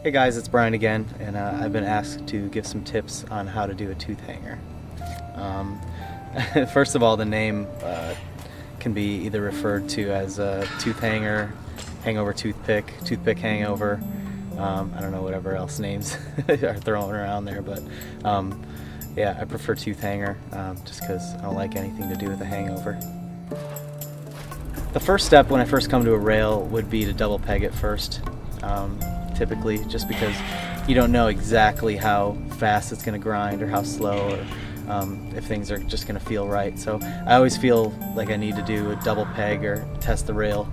Hey guys, it's Brian again, and I've been asked to give some tips on how to do a tooth hanger. First of all, the name can be either referred to as a tooth hanger, hangover toothpick, toothpick hangover, I don't know whatever else names are thrown around there, but yeah, I prefer tooth hanger just because I don't like anything to do with a hangover. The first step when I first come to a rail would be to double peg it first. Typically, just because you don't know exactly how fast it's going to grind or how slow, or if things are just going to feel right. So I always feel like I need to do a double peg or test the rail.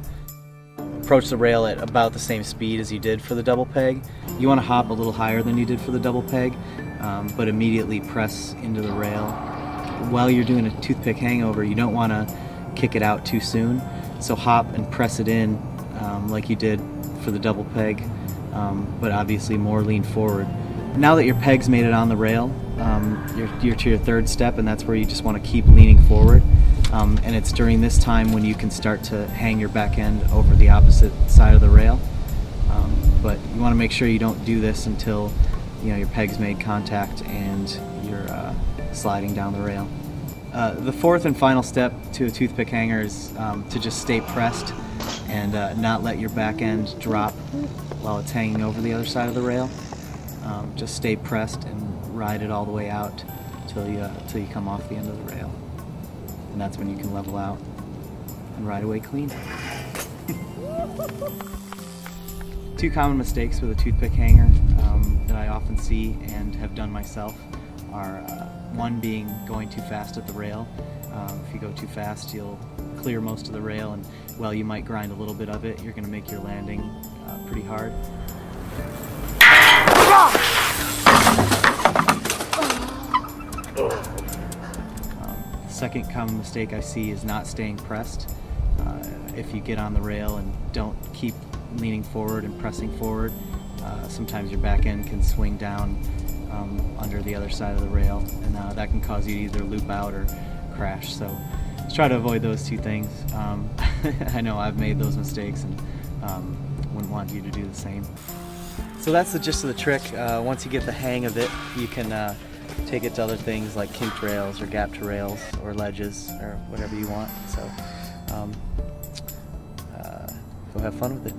Approach the rail at about the same speed as you did for the double peg. You want to hop a little higher than you did for the double peg, but immediately press into the rail. While you're doing a toothpick hangover, you don't want to kick it out too soon, so hop and press it in like you did for the double peg. But obviously more lean forward. Now that your peg's made it on the rail, you're to your third step, and that's where you just want to keep leaning forward. And it's during this time when you can start to hang your back end over the opposite side of the rail. But you want to make sure you don't do this until your peg's made contact and you're sliding down the rail. The fourth and final step to a toothpick hanger is to just stay pressed and not let your back end drop while it's hanging over the other side of the rail. Just stay pressed and ride it all the way out till you come off the end of the rail. And that's when you can level out and ride away clean. Two common mistakes with a toothpick hanger that I often see and have done myself are one being going too fast at the rail. If you go too fast, you'll clear most of the rail, and while you might grind a little bit of it, you're going to make your landing pretty hard. Second common mistake I see is not staying pressed. If you get on the rail and don't keep leaning forward and pressing forward, sometimes your back end can swing down under the other side of the rail, and that can cause you to either loop out or crash. So let's try to avoid those two things. I know I've made those mistakes, and wouldn't want you to do the same. So that's the gist of the trick. Once you get the hang of it, you can take it to other things like kinked rails or gapped rails or ledges or whatever you want. So go have fun with it.